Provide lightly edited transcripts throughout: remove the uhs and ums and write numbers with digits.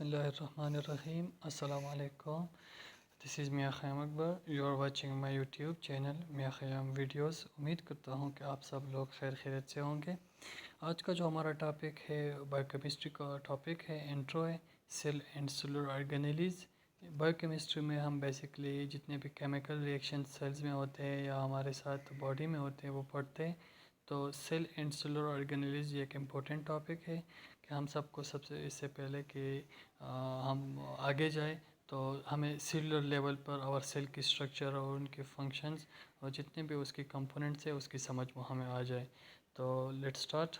Bismillahirrahmanirrahim. Assalamu alaikum. This is Mia Khayyam Akbar. You are watching my YouTube channel Mia Khayyam Videos. उम्मीद करता हूँ कि आप सब लोग खैर खैरियत से होंगे। आज का जो हमारा टॉपिक है बायोकेमिस्ट्री का टॉपिक है, इंट्रो है, cell and cellular organelles. Biochemistry में हम बेसिकली जितने भी केमिकल रिएक्शन सेल्स में होते हैं या हमारे साथ बॉडी में होते हैं वो पढ़ते हैं। तो सेल एंड सेलुलर ऑर्गेनेल्स ये एक इम्पोर्टेंट टॉपिक है कि हम सबको सबसे इससे पहले कि हम आगे जाए तो हमें सेलुलर लेवल पर और सेल की स्ट्रक्चर और उनके फंक्शंस और जितने भी उसके कंपोनेंट्स है उसकी समझ वो हमें आ जाए। तो let's start.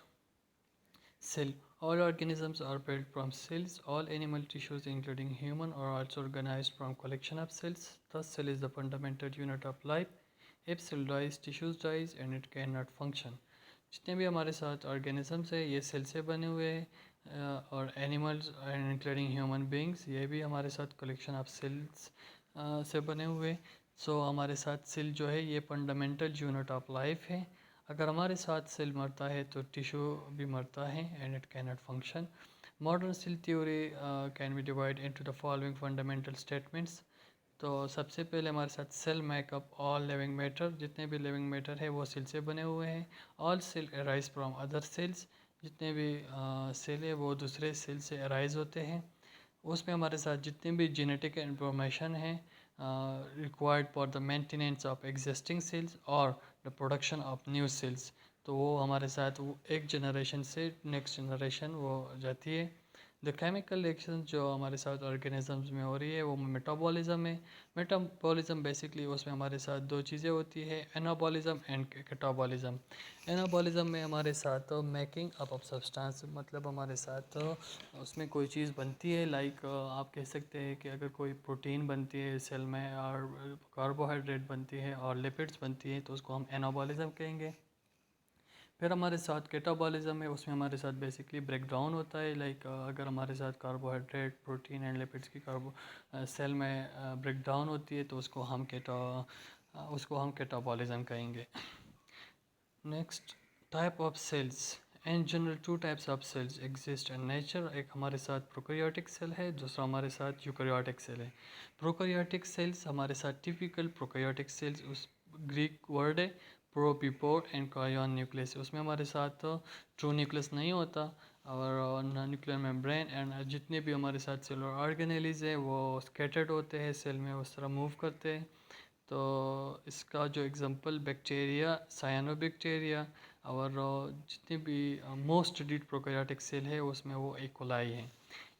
Cell. All organisms are built from cells. All animal tissues, including human, are also organized from collection of cells. Thus, cell is the fundamental unit of life. If cell dies, tissues dies and it cannot function. जितने भी हमारे साथ organisms है ये cell से बने हुए हैं और एनिमल्स इंक्लूडिंग ह्यूमन बींग्स ये भी हमारे साथ कलेक्शन ऑफ सेल्स से बने हुए। सो हमारे साथ सेल जो है ये फंडामेंटल यूनिट ऑफ लाइफ है। अगर हमारे साथ सेल मरता है तो टिश्यू भी मरता है and it can not function. Modern cell theory can be divide into the following fundamental statements. तो सबसे पहले हमारे साथ cell make up all living matter, जितने भी लिविंग मैटर है वो सेल से बने हुए हैं। All cell arise from other cells, जितने भी सेल है वो दूसरे सेल से अराइज होते हैं। उसमें हमारे साथ जितने भी जेनेटिक इंफॉर्मेशन है required for the maintenance of existing cells और the production of new cells, तो वो हमारे साथ वो एक जनरेशन से नेक्स्ट जनरेशन वो जाती है। द केमिकल रिएक्शन जो हमारे साथ ऑर्गेनिजम्स में हो रही है वो मेटाबॉलिज्म है। मेटाबॉलिज्म बेसिकली उसमें हमारे साथ दो चीज़ें होती है, एनाबॉलिज्म एंड कैटाबॉलिज्म। एनाबॉलिज्म में हमारे साथ मेकिंग अप ऑफ सब्सटेंस, मतलब हमारे साथ उसमें कोई चीज़ बनती है लाइक आप कह सकते हैं कि अगर कोई प्रोटीन बनती है सेल में और कार्बोहाइड्रेट बनती है और लिपिड्स बनती है तो उसको हम एनाबॉलिज्म कहेंगे। फिर हमारे साथ कैटाबॉलिज्म है, उसमें हमारे साथ बेसिकली ब्रेक डाउन होता है लाइक अगर हमारे साथ कार्बोहाइड्रेट प्रोटीन एंड लिपिड्स की सेल में ब्रेक डाउन होती है तो उसको हम कैटाबॉलिज्म कहेंगे। Next, type of cells. In general two types of cells exist in nature. एक हमारे साथ प्रोकैरियोटिक सेल है, दूसरा हमारे साथ यूकैरियोटिक सेल है। प्रोकैरियोटिक सेल्स हमारे साथ टिपिकल प्रोकैरियोटिक सेल्स उस ग्रीक वर्ड है प्रोबिपोर एंड कार्यन न्यूक्लियस, उसमें हमारे साथ ट्रू न्यूक्लियस नहीं होता और न्यूक्लियर मेम्ब्रेन एंड जितने भी हमारे साथ सेलुलर ऑर्गेनेल्स है वो स्कैटर्ड होते हैं सेल में, उस तरह मूव करते हैं। तो इसका जो एग्जांपल बैक्टीरिया, साइनोबैक्टीरिया और जितने भी मोस्ट डीड प्रोकैरियोटिक सेल है उसमें वो इकोलाई है।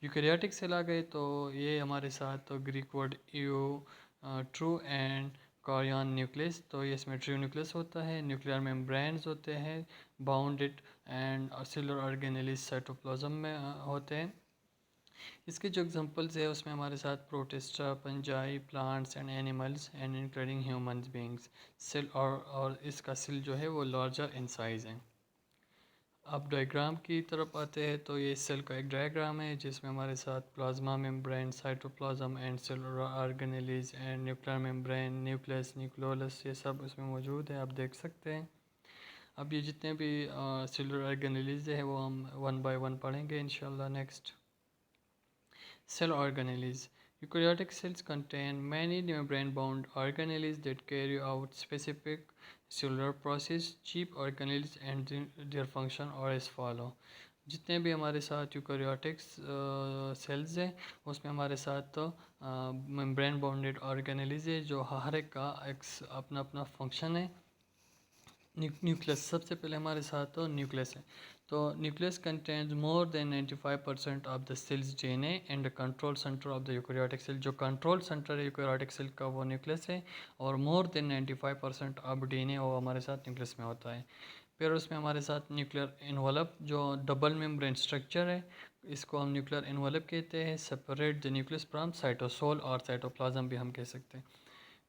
यूकैरियोटिक सेल आ गए तो ये हमारे साथ Greek word eu true and karyon nucleus, तो ये इसमें ट्रू न्यूक्लियस होता है। न्यूक्लियर मेम्ब्रेन्स होते हैं bounded and cellular organelles cytoplasm में होते हैं। इसके जो एग्जांपल्स है उसमें हमारे साथ Protista, fungi, plants and animals and including human beings. Cell और इसका सेल जो है वो लार्जर इन साइज है। अब डायग्राम की तरफ आते हैं तो ये सेल का एक डायग्राम है जिसमें हमारे साथ plasma membrane, cytoplasm and cellular organelles and nuclear membrane, nucleus, nucleolus ये सब इसमें मौजूद है, आप देख सकते हैं। अब ये जितने भी सेलुलर ऑर्गेनेल्स है वो हम वन बाय वन पढ़ेंगे इंशाल्लाह। Next, cell organelles. Eukaryotic cells contain many membrane-bound organelles that carry out specific cellular process. Chief organelles and their function are as follow. जितने भी हमारे साथ यूकैरियोटिक सेल्स हैं उसमें हमारे साथ मेम्ब्रेन बाउंडेड ऑर्गेनेल्स है जो हर एक का एक अपना अपना फंक्शन है। न्यूक्लियस, सबसे पहले हमारे साथ तो न्यूक्लियस है। तो nucleus contains more than 95% of the cell's DNA and the control centre of the eukaryotic cell. जो कंट्रोल सेंटर है यूकैरियोटिक सेल का वो न्यूक्लियस है और मोर देन 95% ऑफ डीएनए वो हमारे साथ न्यूक्लियस में होता है। फिर उसमें हमारे साथ न्यूक्लियर इन्वलप जो डबल मेम्ब्रेन स्ट्रक्चर है इसको हम न्यूक्लियर इन्वलप कहते हैं। Separate the nucleus from cytosol और साइटोप्लाज्म भी हम कह सकते हैं।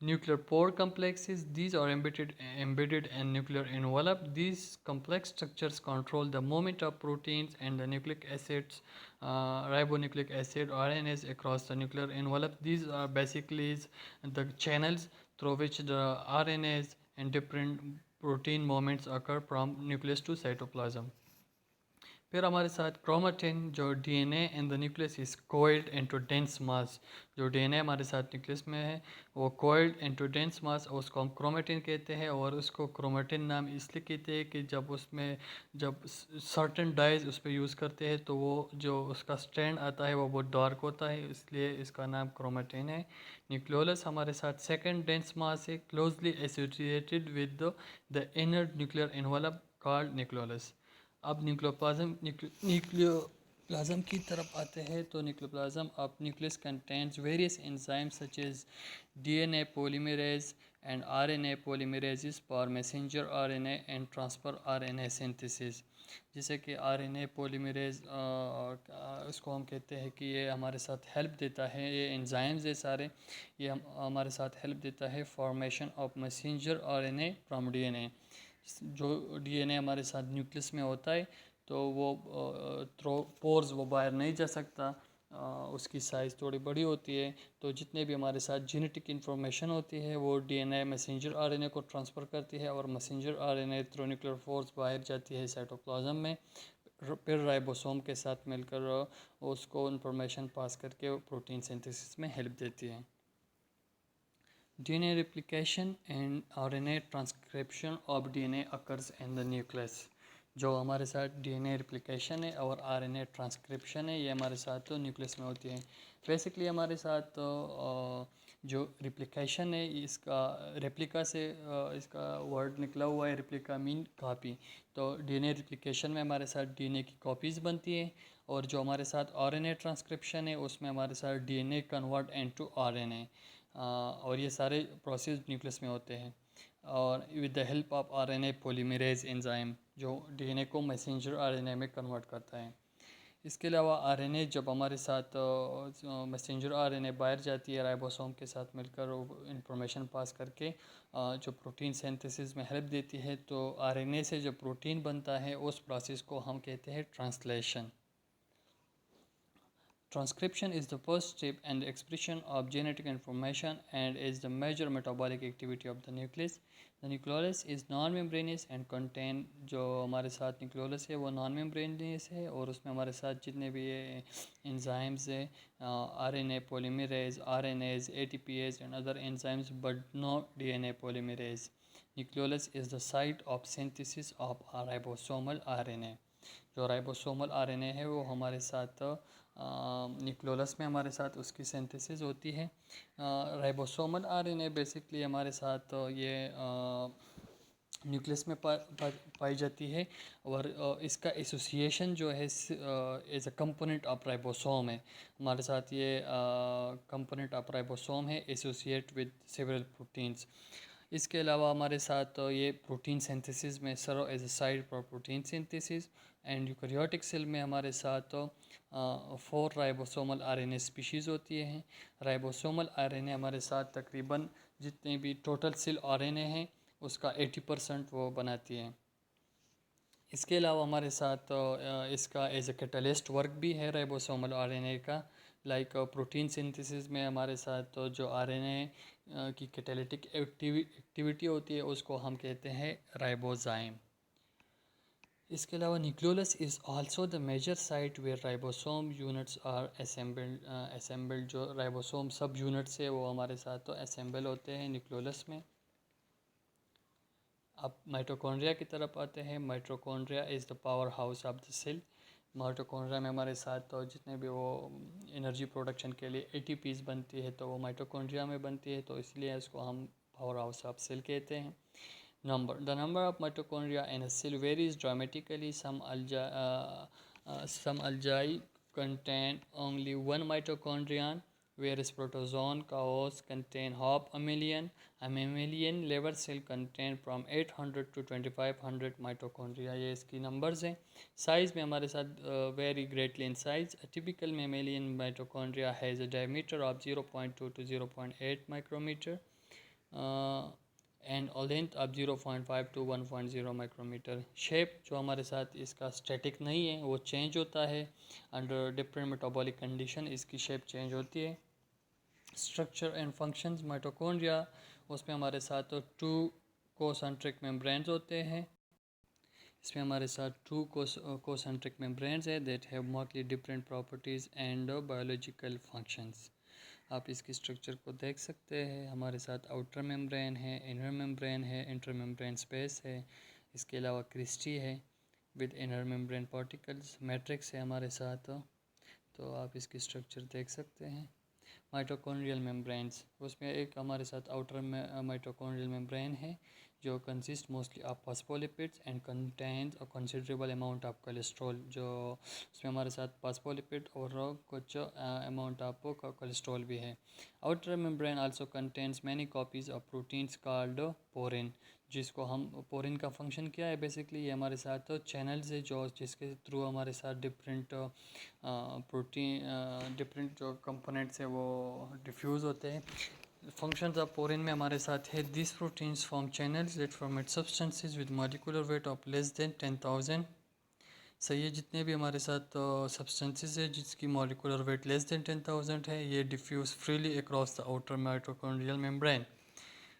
Nuclear pore complexes, these are embedded in nuclear envelope. These complex structures control the movement of proteins and the nucleic acids, ribonucleic acid, RNAs across the nuclear envelope. These are basically the channels through which the RNAs and different protein movements occur from nucleus to cytoplasm. फिर हमारे साथ chromatin, जो DNA in the nucleus is coiled into dense mass. जो DNA हमारे साथ nucleus में है वो कोइल्ड इनटू डेंस मास, उसको हम क्रोमेटिन कहते हैं। और उसको क्रोमेटिन नाम इसलिए कहते हैं कि जब सर्टेन डाइज उस पर यूज़ करते हैं तो वो जो उसका स्ट्रैंड आता है वो बहुत डार्क होता है, इसलिए इसका नाम क्रोमेटिन है। न्यूक्लियोलस हमारे साथ सेकेंड डेंस मास है, closely associated with the inner nuclear envelope called nucleolus. अब न्यूक्लियोप्लाज्म की तरफ आते हैं। तो nucleoplasm of nucleus contains various enzymes such as DNA polymerase and RNA polymerases for messenger RNA and transfer RNA synthesis. जैसे कि RNA polymerase, इसको हम कहते हैं कि ये हमारे साथ हेल्प देता है, ये एंजाइम्स है सारे, ये हमारे साथ हेल्प देता है formation of messenger RNA from DNA. जो डीएनए हमारे साथ न्यूक्लियस में होता है तो वो थ्रो पोर्स वो बाहर नहीं जा सकता, उसकी साइज़ थोड़ी बड़ी होती है। तो जितने भी हमारे साथ जेनेटिक इन्फॉर्मेशन होती है वो डीएनए मैसेंजर आरएनए को ट्रांसफ़र करती है, और messenger RNA through nuclear force बाहर जाती है साइटोप्लाज्म में, फिर राइबोसोम के साथ मिलकर उसको इन्फॉर्मेशन पास करके प्रोटीन सिंथेसिस में हेल्प देती है। DNA replication and RNA transcription of DNA occurs in the nucleus। जो हमारे साथ DNA replication है और RNA transcription है, ये हमारे साथ तो न्यूक्लियस में होती है। बेसिकली हमारे साथ जो replication है, इसका रेप्लिका से इसका वर्ड निकला हुआ है। Replica mean copy. तो DNA replication में हमारे साथ DNA की कॉपीज़ बनती है, और जो हमारे साथ RNA ट्रांसक्रिप्शन है उसमें हमारे साथ DNA कन्वर्ट इनटू RNA, और ये सारे प्रोसेस न्यूक्लियस में होते हैं, और with the help of RNA polymerase enzyme जो डीएनए को मैसेंजर आरएनए में कन्वर्ट करता है। इसके अलावा आरएनए जब हमारे साथ मैसेंजर आरएनए बाहर जाती है राइबोसोम के साथ मिलकर इंफॉर्मेशन पास करके जो प्रोटीन सिंथेसिस में हेल्प देती है, तो आरएनए से जो प्रोटीन बनता है उस प्रोसेस को हम कहते हैं translation. Transcription is the first step in the expression of genetic information and is the major metabolic activity of the nucleus. The nucleolus is non-membranous and contain, जो हमारे साथ nucleolus है वो non-membranous है, और उसमें हमारे साथ जितने भी ये enzymes है, RNA polymerase, RNase, ATPase and other enzymes, but no DNA polymerase. Nucleolus is the site of synthesis of ribosomal RNA। जो राइबोसोमल आरएनए है वो हमारे साथ न्यूक्लियोलस में हमारे साथ उसकी सिंथेसिस होती है। राइबोसोमल आरएनए बेसिकली हमारे साथ ये न्यूक्लियस में पाई जाती है, और इसका एसोसिएशन जो है as a component of ribosome है। हमारे साथ ये कंपोनेंट ऑफ राइबोसोम है, एसोसिएट विद सेवरल प्रोटीन्स। इसके अलावा हमारे साथ ये प्रोटीन सिंथेसिस में serve as a site for protein synthesis. And eukaryotic cell में हमारे साथ 4 राइबोसोमल आरएनए स्पीशीज़ होती हैं। राइबोसोमल आरएनए हमारे साथ तकरीबन जितने भी टोटल सेल आरएनए हैं उसका 80% वो बनाती है। इसके अलावा हमारे साथ इसका एज ए कैटलिस्ट वर्क भी है राइबोसोमल आरएनए का। लाइक प्रोटीन सिंथेसिस में हमारे साथ जो आरएनए की कैटालिटिक एक्टिविटी होती है उसको हम कहते हैं राइबोजाइम। इसके अलावा nucleolus is also the major site where ribosome units are assembled. जो राइबोसोम सब यूनिट्स है वो हमारे साथ तो असेंबल होते हैं न्यूक्लियोलस में। अब माइटोकॉन्ड्रिया की तरफ आते हैं। Mitochondria is the power house of the cell. Mitochondria में हमारे साथ तो जितने भी वो एनर्जी प्रोडक्शन के लिए एटीपीज़ बनती है तो वो माइटोकॉन्ड्रिया में बनती है, तो इसलिए इसको हम पावर हाउस ऑफ सेल कहते हैं। The number of mitochondria in a cell varies dramatically. Some algae contain only one mitochondrion, whereas protozoan chaos contain half a million. A mammalian liver cell contain from 800 to 2500 mitochondria. ये इसकी numbers हैं। Size में हमारे साथ vary greatly in size. A typical mammalian mitochondria has a diameter of 0.2 to 0.8 micrometer. And length of 0.5 to 1.0 micrometer. Shape जो हमारे साथ इसका स्टैटिक नहीं है, वो चेंज होता है अंडर डिफरेंट मेटाबॉलिक कंडीशन, इसकी शेप चेंज होती है। स्ट्रक्चर एंड फंक्शंस माइटोकॉन्ड्रिया, उसमें हमारे साथ 2 कोसेंट्रिक मेम्ब्रेन्स होते हैं। इसमें हमारे साथ टू कोसेंट्रिक मेम्ब्रेन्स है that have markedly different properties and biological functions. आप इसकी स्ट्रक्चर को देख सकते हैं। हमारे साथ आउटर मेम्ब्रेन है, इनर मेम्ब्रेन है, इंटर मेम्ब्रेन स्पेस है, इसके अलावा क्रिस्टी है with inner membrane particles, matrix है हमारे साथ। तो आप इसकी स्ट्रक्चर देख सकते हैं। माइटोकॉन्ड्रियल मेम्ब्रेन्स, उसमें एक हमारे साथ आउटर में माइटोकॉन्ड्रियल मेम्ब्रेन है जो consist mostly of phospholipids and contains a considerable amount of cholesterol. जो उसमें हमारे साथ फॉस्फोलिपिड और कुछ अमाउंट ऑफ कोलेस्ट्रॉल भी है। Outer membrane also contains many copies of proteins called porin, जिसको हम पोरिन का फंक्शन क्या है बेसिकली, ये हमारे साथ चैनल्स है जो जिसके थ्रू हमारे साथ डिफरेंट प्रोटीन डिफरेंट जो कंपोनेंट्स है वो डिफ्यूज़ होते हैं। फंक्शंस ऑफ पोरिन में हमारे साथ है this proteins form channels that format substances with molecular weight of less than 10,000। सही है, जितने भी हमारे साथ सब्सटेंसेस है जिसकी मॉलिक्यूलर वेट लेस देन 10,000 है, ये diffuse freely across the outer mitochondrial membrane.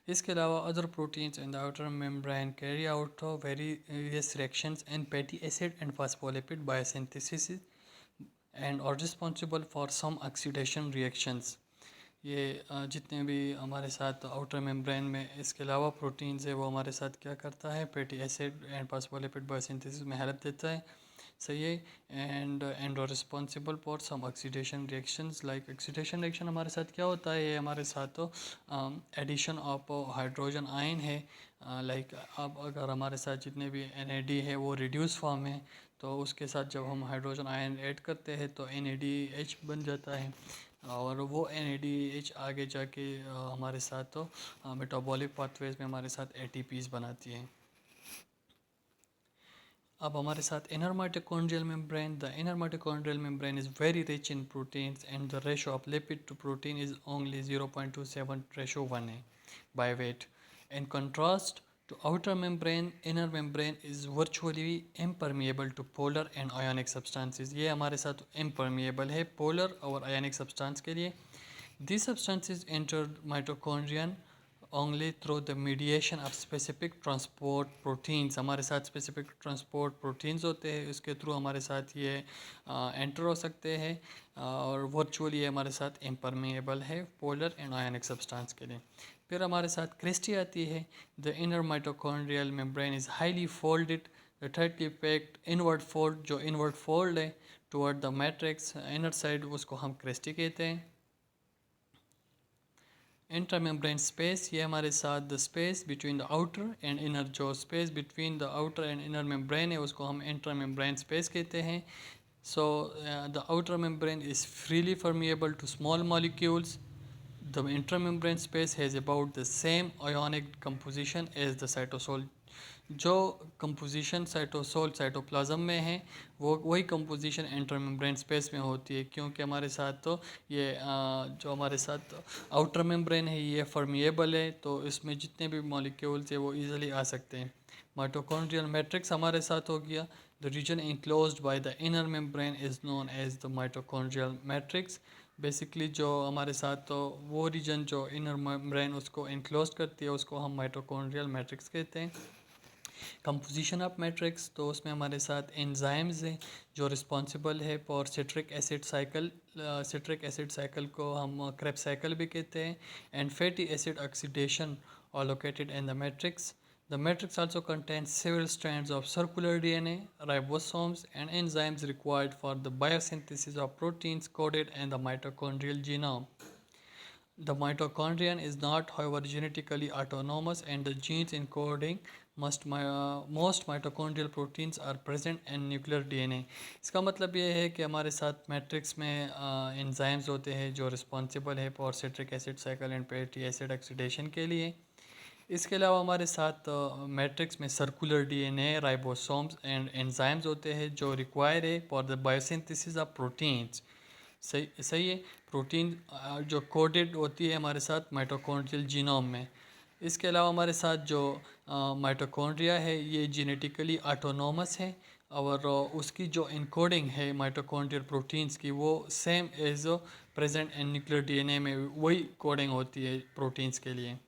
इसके अलावा other proteins in the outer membrane carry out various reactions and fatty acid and phospholipid biosynthesis and are responsible for some oxidation reactions. ये जितने भी हमारे साथ outer membrane में इसके अलावा प्रोटीन्स है वो हमारे साथ क्या करता है, fatty acid and phospholipid biosynthesis में हेल्प देता है। सही है। And are responsible for some oxidation reactions. Like oxidation reaction हमारे साथ क्या होता है, ये हमारे साथ तो एडिशन ऑफ हाइड्रोजन आयन है। लाइक अब अगर हमारे साथ जितने भी NAD है वो रिड्यूस फॉर्म है, तो उसके साथ जब हम हाइड्रोजन आयन ऐड करते हैं तो NADH बन जाता है, और वो NADH आगे जाके हमारे साथ तो मेटाबॉलिक पाथवेज में हमारे साथ ATPs बनाती है। अब हमारे साथ inner mitochondrial membrane. The inner mitochondrial membrane is very rich in proteins and the ratio of lipid to protein is only 0.27:1 है by weight. In contrast to outer membrane, inner membrane is virtually impermeable to polar and ionic substances. ये हमारे साथ impermeable है polar और ionic substance के लिए। These substances enter mitochondrion only through the mediation of specific transport proteins। हमारे साथ specific transport proteins होते हैं, उसके थ्रू हमारे साथ ये एंटर हो सकते हैं, और वर्चुअली ये हमारे साथ impermeable है पोलर एंड आयनिक सब्सटेंस के लिए। फिर हमारे साथ क्रिस्टी आती है। The inner mitochondrial membrane is highly folded, the tightly packed inward fold, जो इनवर्ड फोल्ड है toward the matrix inner side, उसको हम क्रिस्टी कहते हैं। इंटरमेम्ब्रेन स्पेस, ये हमारे साथ the space between the outer and inner, जो space between the outer and inner membrane है उसको हम इंटरमेम्ब्रेन स्पेस कहते हैं। So the outer membrane is freely permeable to small molecules. The intermembrane space has about the same ionic composition as the cytosol। जो composition cytosol cytoplasm में है वो वही कंपोजिशन इंटरमेम्ब्रेन स्पेस में होती है, क्योंकि हमारे साथ तो ये जो हमारे साथ आउटर मेम्ब्रेन है ये फर्मिएबल है, तो इसमें जितने भी मॉलिक्यूल्स है वो इजीली आ सकते हैं। माइटोकॉन्ड्रियल मैट्रिक्स हमारे साथ हो गया। The region enclosed by the inner membrane is known as the mitochondrial matrix। Basically जो हमारे साथ तो वो रीजन जो इनर मेम्ब्रेन उसको इनक्लोज करती है उसको हम माइटोकॉन्ड्रियल मैट्रिक्स कहते हैं। कंपोजिशन ऑफ मैट्रिक्स, तो उसमें हमारे साथ एंजाइम्स हैं जो रिस्पॉन्सिबल है for citric acid cycle. Citric acid cycle को हम क्रेब्स साइकिल भी कहते हैं। And fatty acid oxidation are located in the matrix. The matrix also contains several strands of circular DNA, ribosomes, and enzymes required for the biosynthesis of proteins coded in the mitochondrial genome. The mitochondrion is not, however, genetically autonomous, and the genes encoding most mitochondrial proteins are present in nuclear DNA। इसका मतलब ये है कि हमारे साथ matrix में enzymes होते हैं जो रिस्पॉन्सिबल है for citric acid cycle and fatty acid oxidation के लिए। इसके अलावा हमारे साथ मैट्रिक्स में circular DNA, ribosomes and enzymes होते हैं जो रिक्वायर है for the biosynthesis of proteins. सही है। प्रोटीन जो कोडेड होती है हमारे साथ माइटोकॉन्ड्रियल जीनोम में। इसके अलावा हमारे साथ जो माइटोकॉन्ड्रिया है ये जेनेटिकली ऑटोनोमस है, और उसकी जो इनकोडिंग है माइटोकॉन्ड्रियल प्रोटीन्स की वो same as present in nuclear DNA में वही कोडिंग होती है प्रोटीन्स के लिए।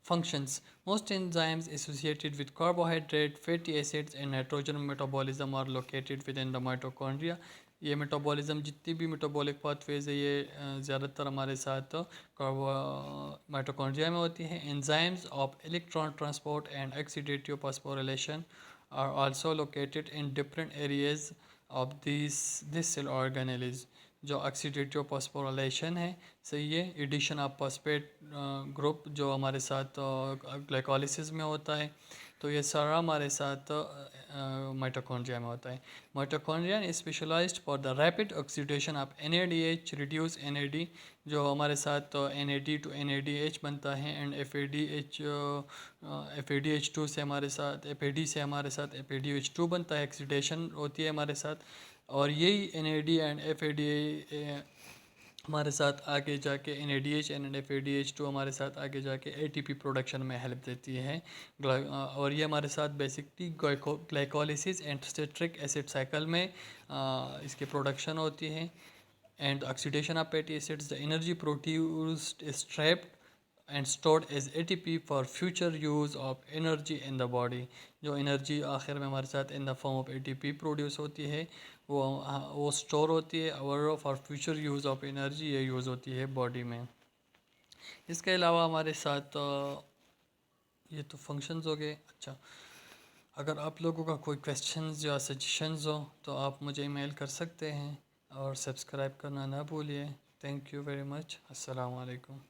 Functions. Most enzymes associated with carbohydrate, fatty acids and nitrogen metabolism are located within the mitochondria. ये मेटाबॉलिज्म जितनी भी मेटाबॉलिक पाथवेज है ये ज़्यादातर हमारे साथ कार्बो माइटोकॉन्ड्रिया में होती हैं. Enzymes of electron transport and oxidative phosphorylation are also located in different areas of this cell organelles. जो ऑक्सीडेटिव फॉस्फोरिलेशन है सही है, एडिशन ऑफ फॉस्फेट ग्रुप जो हमारे साथ ग्लाइकोलिसिस में होता है, तो ये सारा हमारे साथ माइटोकॉन्ड्रिया में होता है. Mitochondrion is specialised for the rapid oxidation of NADH reduce NAD, जो हमारे साथ NAD to NADH बनता है एंड FADH2 से हमारे साथ FAD से हमारे साथ FADH2 बनता है, ऑक्सीडेशन होती है हमारे साथ. और यही NAD एंड FAD हमारे साथ आगे जाके NADH एंड FADH2 हमारे साथ आगे जाके ATP प्रोडक्शन में हेल्प देती है. और ये हमारे साथ basically glycolysis and citric acid cycle में इसकी प्रोडक्शन होती है. And oxidation of fatty acids, the energy produced is trapped and stored as ATP for future use of energy in the body. जो एनर्जी आखिर में हमारे साथ in the form of ATP produce होती है वो स्टोर होती है और for future use of energy ये यूज़ होती है बॉडी में. इसके अलावा हमारे साथ ये तो फंक्शंस हो गए. अच्छा, अगर आप लोगों का कोई क्वेश्चंस या सजेशंस हो तो आप मुझे ईमेल कर सकते हैं और सब्सक्राइब करना ना भूलिए. Thank you very much. अस्सलाम वालेकुम.